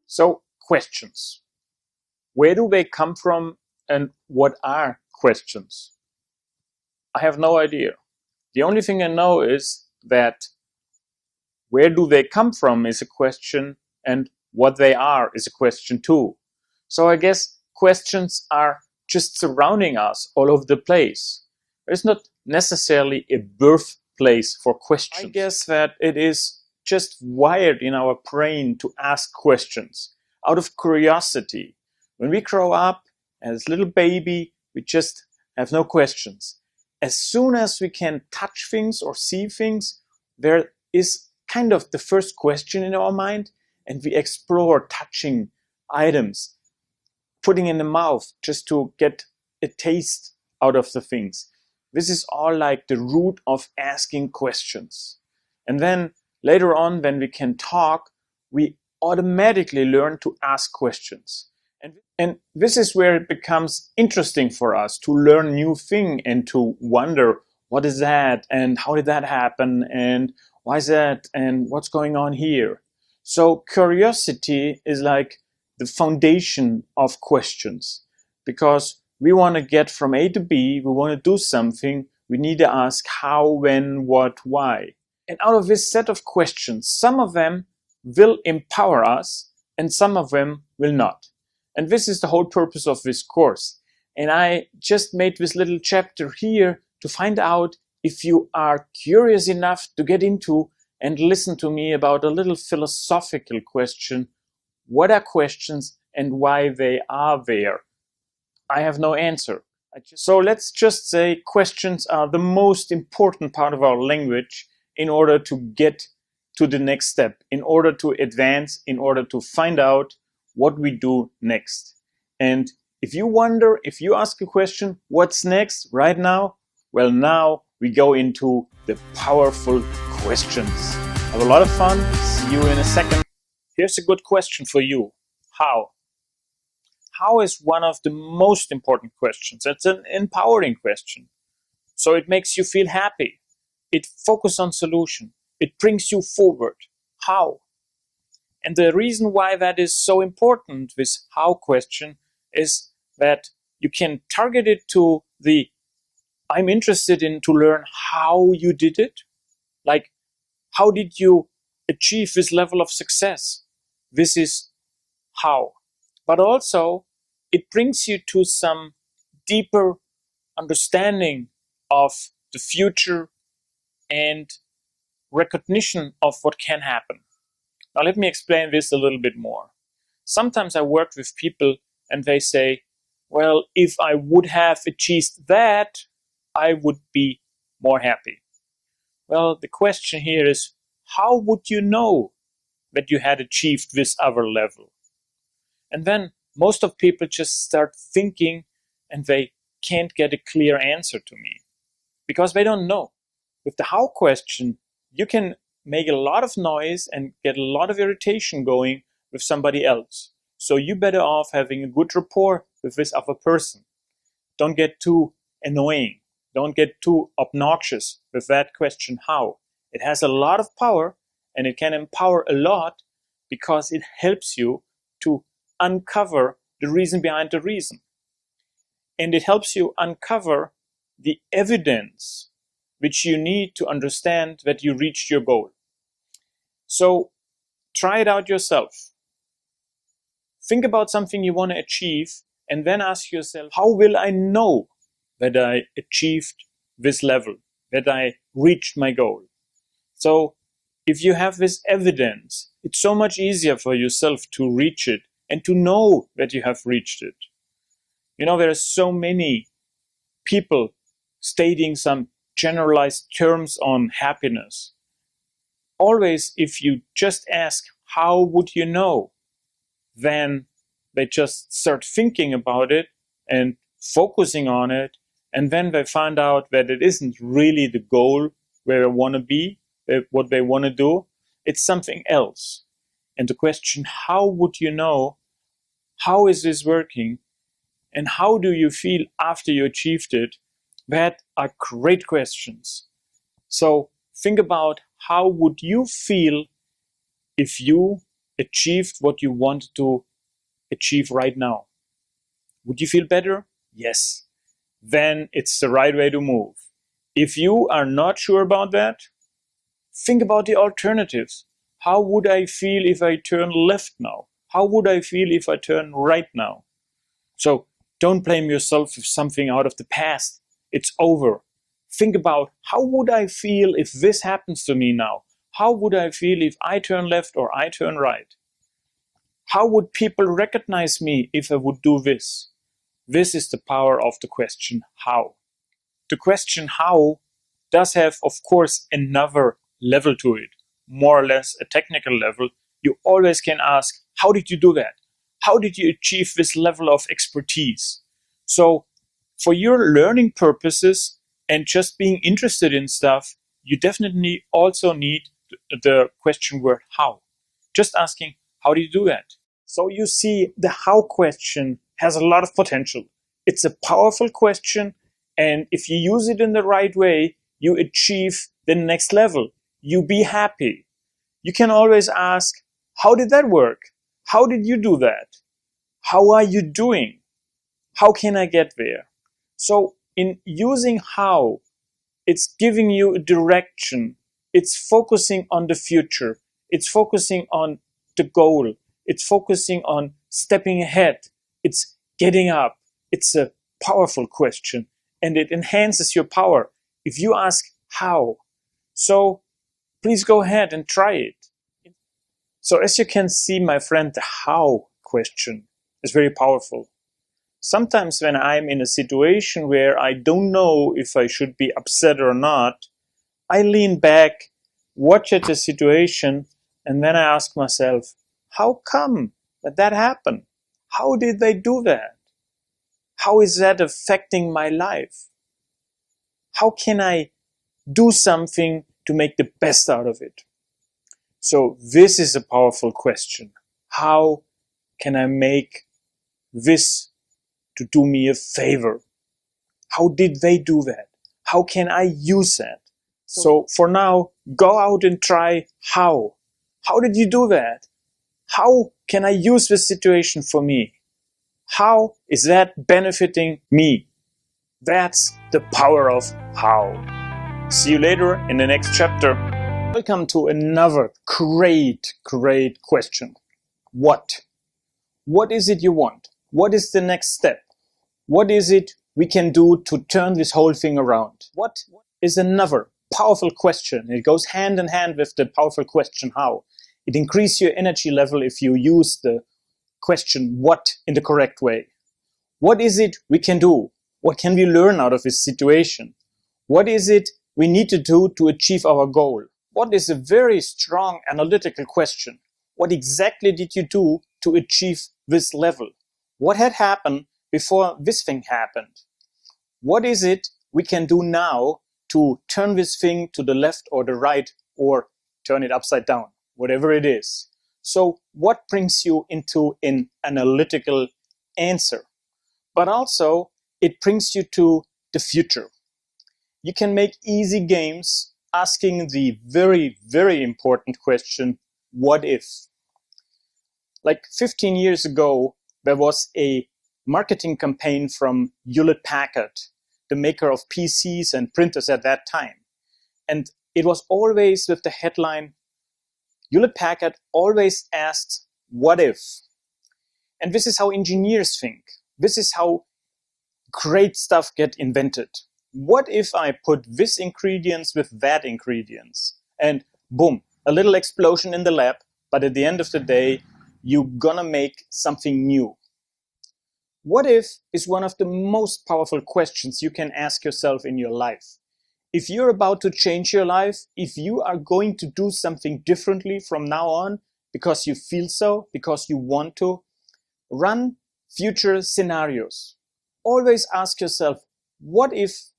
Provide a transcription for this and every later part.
So, questions. Where do they come from and what are questions? I have no idea. The only thing I know is that where do they come from is a question, and what they are is a question too. So I guess questions are just surrounding us all over the place. There's not necessarily a birthplace for questions. I guess that it is just wired in our brain to ask questions out of curiosity. When we grow up as a little baby, we just have no questions. As soon as we can touch things or see things, there is kind of the first question in our mind, and we explore touching items, putting in the mouth just to get a taste out of the things. This is all like the root of asking questions. And then later on, when we can talk, we automatically learn to ask questions. And this is where it becomes interesting for us to learn new thing and to wonder, what is that? And how did that happen? And why is that? And what's going on here? So curiosity is like the foundation of questions, because we want to get from A to B, we want to do something, we need to ask how, when, what, why. And out of this set of questions, some of them will empower us and some of them will not. And this is the whole purpose of this course. And I just made this little chapter here to find out if you are curious enough to get into and listen to me about a little philosophical question. What are questions and why they are there? I have no answer. So let's just say questions are the most important part of our language in order to get to the next step, in order to advance, in order to find out what we do next. And if you wonder, if you ask a question, what's next right now? Well, now we go into the powerful questions. Have a lot of fun. See you in a second. Here's a good question for you. How? How is one of the most important questions. It's an empowering question. So it makes you feel happy. It focuses on solution. It brings you forward. How? And the reason why that is so important, this how question, is that you can target it to the I'm interested in to learn how you did it. Like, how did you achieve this level of success? This is how. But also, it brings you to some deeper understanding of the future and recognition of what can happen. Now, let me explain this a little bit more. Sometimes I work with people and they say, well, if I would have achieved that, I would be more happy. Well, the question here is, how would you know that you had achieved this other level? And then most of people just start thinking and they can't get a clear answer to me because they don't know. With the how question, you can make a lot of noise and get a lot of irritation going with somebody else. So you're better off having a good rapport with this other person. Don't get too annoying. Don't get too obnoxious with that question, how. It has a lot of power and it can empower a lot because it helps you to uncover the reason behind the reason. And it helps you uncover the evidence which you need to understand that you reached your goal. So try it out yourself. Think about something you want to achieve and then ask yourself, how will I know that I achieved this level, that I reached my goal? So if you have this evidence, it's so much easier for yourself to reach it and to know that you have reached it. You know, there are so many people stating some generalized terms on happiness. Always, if you just ask, how would you know? Then they just start thinking about it and focusing on it. And then they find out that it isn't really the goal where they want to be, what they want to do. It's something else. And the question, how would you know? How is this working? And how do you feel after you achieved it? That are great questions. So think about, how would you feel if you achieved what you want to achieve right now? Would you feel better? Yes. Then it's the right way to move. If you are not sure about that, think about the alternatives. How would I feel if I turn left now? How would I feel if I turn right now? So don't blame yourself if something out of the past. It's over. Think about, how would I feel if this happens to me now? How would I feel if I turn left or I turn right? How would people recognize me if I would do this? This is the power of the question how. The question how does have, of course, another level to it, more or less a technical level. You always can ask, how did you do that? How did you achieve this level of expertise? So for your learning purposes and just being interested in stuff, you definitely also need the question word how. Just asking, how do you do that? So you see, the how question has a lot of potential. It's a powerful question, and if you use it in the right way, you achieve the next level. You be happy. You can always ask, how did that work? How did you do that? How are you doing? How can I get there? So in using how, it's giving you a direction. It's focusing on the future. It's focusing on the goal. It's focusing on stepping ahead. It's getting up. It's a powerful question, and it enhances your power if you ask how. So please go ahead and try it. So as you can see, my friend, the how question is very powerful. Sometimes when I'm in a situation where I don't know if I should be upset or not, I lean back, watch at the situation, and then I ask myself, how come that happened? How did they do that? How is that affecting my life? How can I do something to make the best out of it? So this is a powerful question. How can I make this to do me a favor? How did they do that? How can I use that? So for now, go out and try how. How did you do that? How can I use this situation for me? How is that benefiting me? That's the power of how. See you later in the next chapter. Welcome to another great question. What? What is it you want? What is the next step? What is it we can do to turn this whole thing around? What is another powerful question? It goes hand in hand with the powerful question how. It increases your energy level if you use the question what in the correct way. What is it we can do? What can we learn out of this situation? What is it we need to do to achieve our goal? What is a very strong analytical question? What exactly did you do to achieve this level? What had happened before this thing happened? What is it we can do now to turn this thing to the left or the right, or turn it upside down, whatever it is? So what brings you into an analytical answer? But also it brings you to the future. You can make easy games asking the very important question, what if? Like 15 years ago, there was a marketing campaign from Hewlett-Packard, the maker of PCs and printers at that time. And it was always with the headline, Hewlett-Packard always asks, what if? And this is how engineers think. This is how great stuff get invented. What if I put this ingredients with that ingredients? And boom, a little explosion in the lab, but at the end of the day, you're gonna make something new. What if is one of the most powerful questions you can ask yourself in your life. If you're about to change your life, if you are going to do something differently from now on, because you feel so, because you want to, run future scenarios. Always ask yourself, what if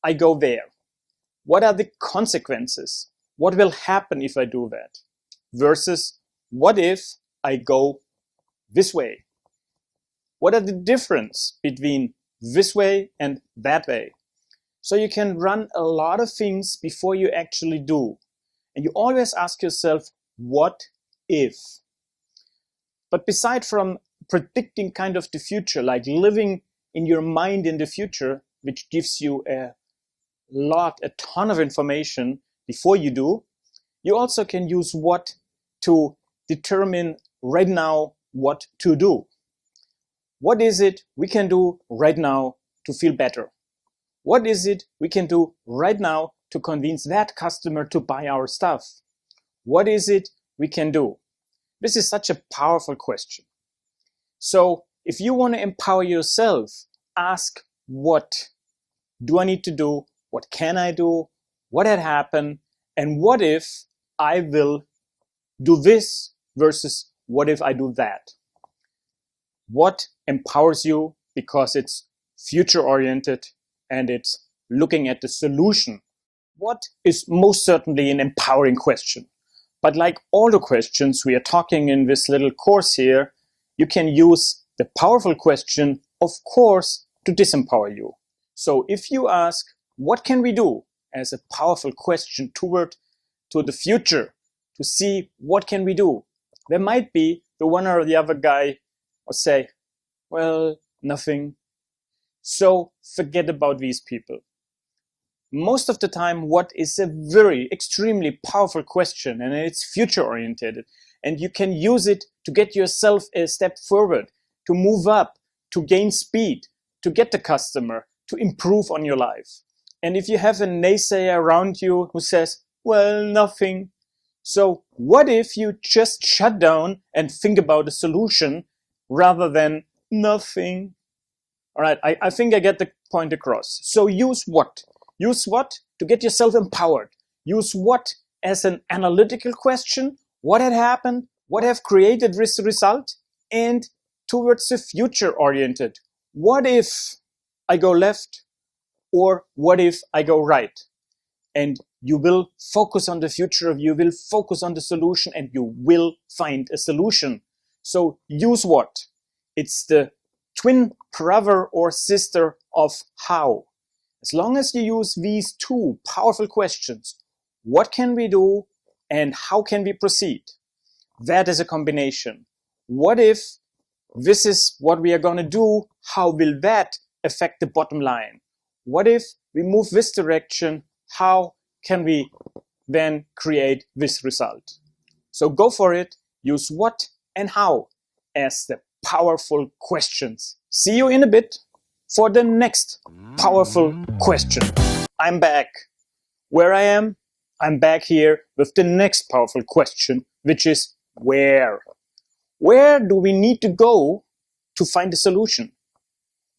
I go there? What are the consequences? What will happen if I do that? Versus, what if I go this way? What are the difference between this way and that way? So you can run a lot of things before you actually do. And you always ask yourself, what if? But beside from predicting kind of the future, like living in your mind in the future, which gives you a ton of information before you do, you also can use what to determine right now what to do. What is it we can do right now to feel better? What is it we can do right now to convince that customer to buy our stuff? What is it we can do? This is such a powerful question. So if you want to empower yourself, ask, what do I need to do? What can I do? What had happened? And what if I will do this versus what if I do that? What empowers you because it's future oriented and it's looking at the solution? What is most certainly an empowering question. But like all the questions we are talking in this little course here, you can use the powerful question, of course, to disempower you. So if you ask, what can we do, as a powerful question to the future, to see what can we do, there might be the one or the other guy or say, well, nothing. So forget about these people. Most of the time, what is a very extremely powerful question, and it's future oriented, and you can use it to get yourself a step forward, to move up, to gain speed, to get the customer, to improve on your life. And if you have a naysayer around you who says, well, nothing. So what if you just shut down and think about a solution rather than nothing? All right, I think I get the point across. So use what? Use what to get yourself empowered. Use what as an analytical question. What had happened? What have created this result? And towards the future oriented. What if I go left? Or what if I go right? And you will focus on the future, you will focus on the solution, and you will find a solution. So use what? It's the twin brother or sister of how. As long as you use these two powerful questions, what can we do and how can we proceed? That is a combination. What if this is what we are going to do? How will that affect the bottom line? What if we move this direction? How can we then create this result? So go for it. Use what and how as the powerful questions. See you in a bit for the next powerful question. I'm back. Where I am? I'm back here with the next powerful question, which is where? Where do we need to go to find a solution?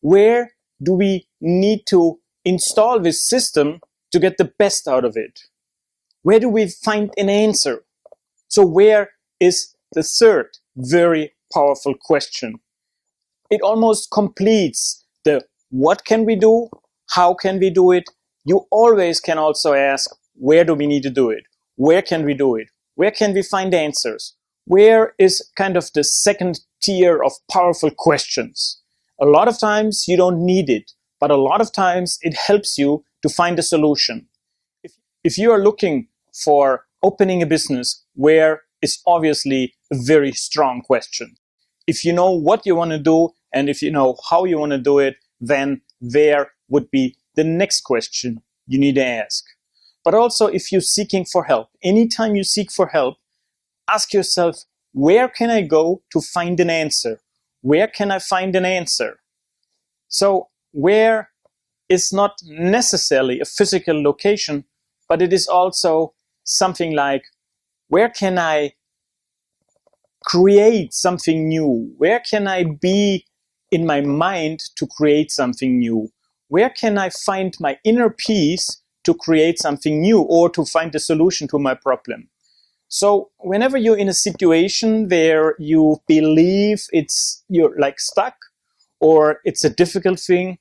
Where do we need to install this system to get the best out of it? Where do we find an answer? So where is the third very powerful question? It almost completes the what can we do? How can we do it? You always can also ask, where do we need to do it? Where can we do it? Where can we find answers? Where is kind of the second tier of powerful questions? A lot of times you don't need it, but a lot of times it helps you to find a solution. If you are looking for opening a business, where is obviously a very strong question. If you know what you want to do and if you know how you want to do it, then there would be the next question you need to ask. But also if you're seeking for help, anytime you seek for help, ask yourself, where can I go to find an answer? Where can I find an answer? So where is not necessarily a physical location, but it is also something like, where can I create something new? Where can I be in my mind to create something new? Where can I find my inner peace to create something new or to find a solution to my problem? So whenever you're in a situation where you believe you're like stuck or it's a difficult thing,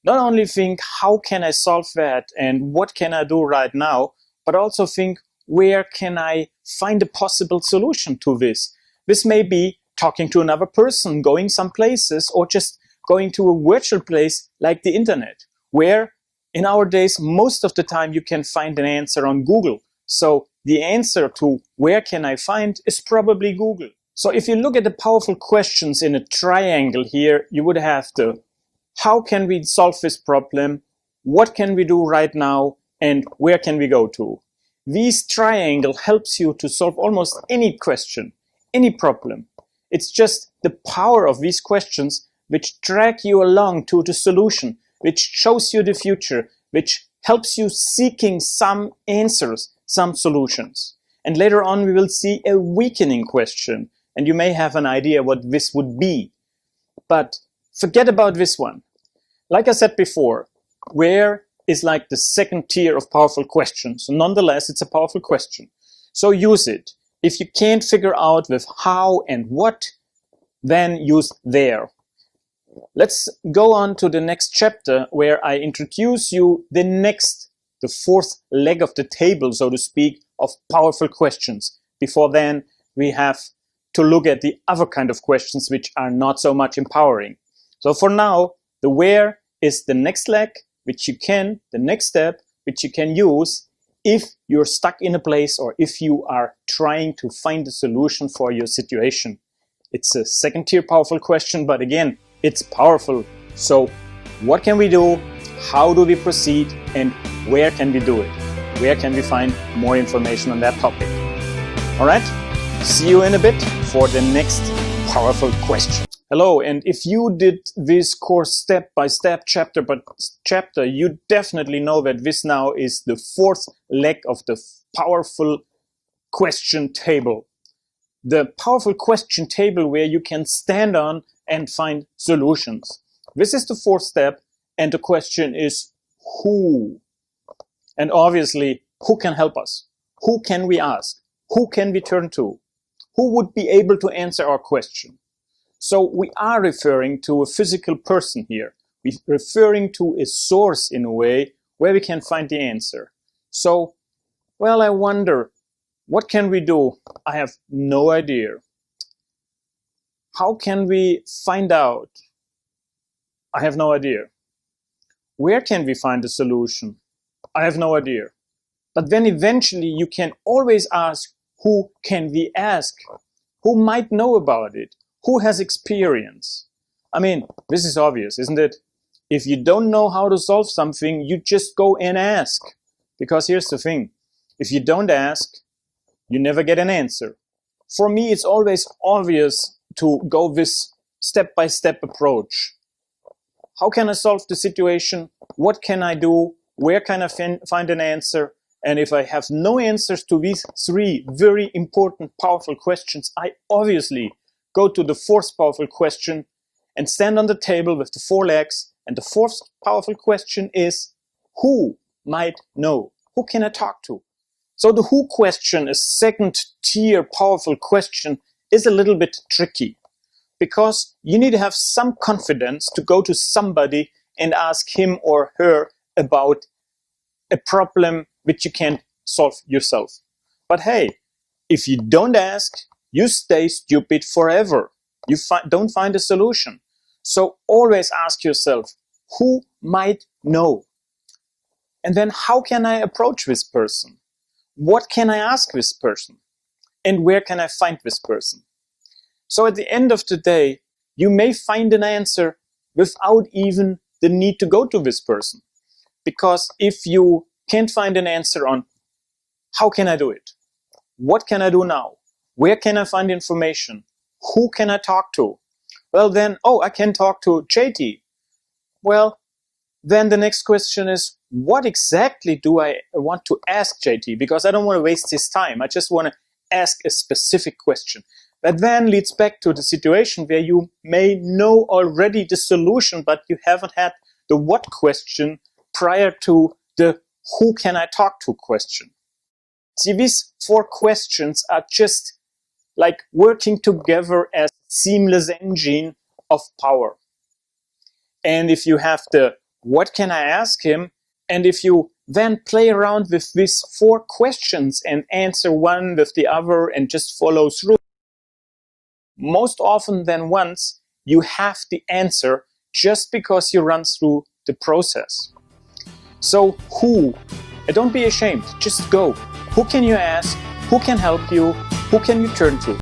not only think, how can I solve that and what can I do right now, but also think, where can I find a possible solution to this? This may be talking to another person, going some places, or just going to a virtual place like the internet, where in our days, most of the time you can find an answer on Google. So the answer to where can I find is probably Google. So if you look at the powerful questions in a triangle here, you would have the how can we solve this problem, what can we do right now, and where can we go to. This triangle helps you to solve almost any question, any problem. It's just the power of these questions which drag you along to the solution, which shows you the future, which helps you seeking some answers, some solutions. And later on we will see a weakening question, and you may have an idea what this would be. But forget about this one. Like I said before, where is like the second tier of powerful questions. Nonetheless, it's a powerful question. So use it. If you can't figure out with how and what, then use there. Let's go on to the next chapter where I introduce you the fourth leg of the table, so to speak, of powerful questions. Before then, we have to look at the other kind of questions which are not so much empowering. So for now, the where is the next leg, the next step, which you can use if you're stuck in a place or if you are trying to find a solution for your situation. It's a second tier powerful question, but again, it's powerful. So what can we do? How do we proceed? And where can we do it? Where can we find more information on that topic? All right, see you in a bit for the next powerful question. Hello, and if you did this course step by step, chapter by chapter, you definitely know that this now is the fourth leg of the powerful question table. The powerful question table where you can stand on and find solutions. This is the fourth step, and the question is who? And obviously, who can help us? Who can we ask? Who can we turn to? Who would be able to answer our question? So we are referring to a physical person here. We're referring to a source in a way where we can find the answer. So, well, I wonder, what can we do? I have no idea. How can we find out? I have no idea. Where can we find a solution? I have no idea. But then eventually you can always ask, who can we ask? Who might know about it? Who has experience? I mean, this is obvious, isn't it? If you don't know how to solve something, you just go and ask. Because here's the thing, if you don't ask, you never get an answer. For me, it's always obvious to go this step-by-step approach. How can I solve the situation? What can I do? Where can I find an answer? And if I have no answers to these three very important, powerful questions, I obviously go to the fourth powerful question and stand on the table with the four legs. And the fourth powerful question is, who might know? Who can I talk to? So the who question, a second tier powerful question, is a little bit tricky because you need to have some confidence to go to somebody and ask him or her about a problem which you can't solve yourself. But hey, if you don't ask, you stay stupid forever. You don't find a solution. So always ask yourself, who might know? And then how can I approach this person? What can I ask this person? And where can I find this person? So at the end of the day, you may find an answer without even the need to go to this person. Because if you can't find an answer on how can I do it? What can I do now? Where can I find information? Who can I talk to? Well then, I can talk to JT. Well, then the next question is, what exactly do I want to ask JT? Because I don't want to waste his time. I just want to ask a specific question. That then leads back to the situation where you may know already the solution, but you haven't had the what question prior to the who can I talk to question. See, these four questions are just like working together as a seamless engine of power. And if you have the what can I ask him, and if you then play around with these four questions and answer one with the other and just follow through, most often than once, you have the answer just because you run through the process. So who? And don't be ashamed, just go. Who can you ask? Who can help you? Who can you turn to?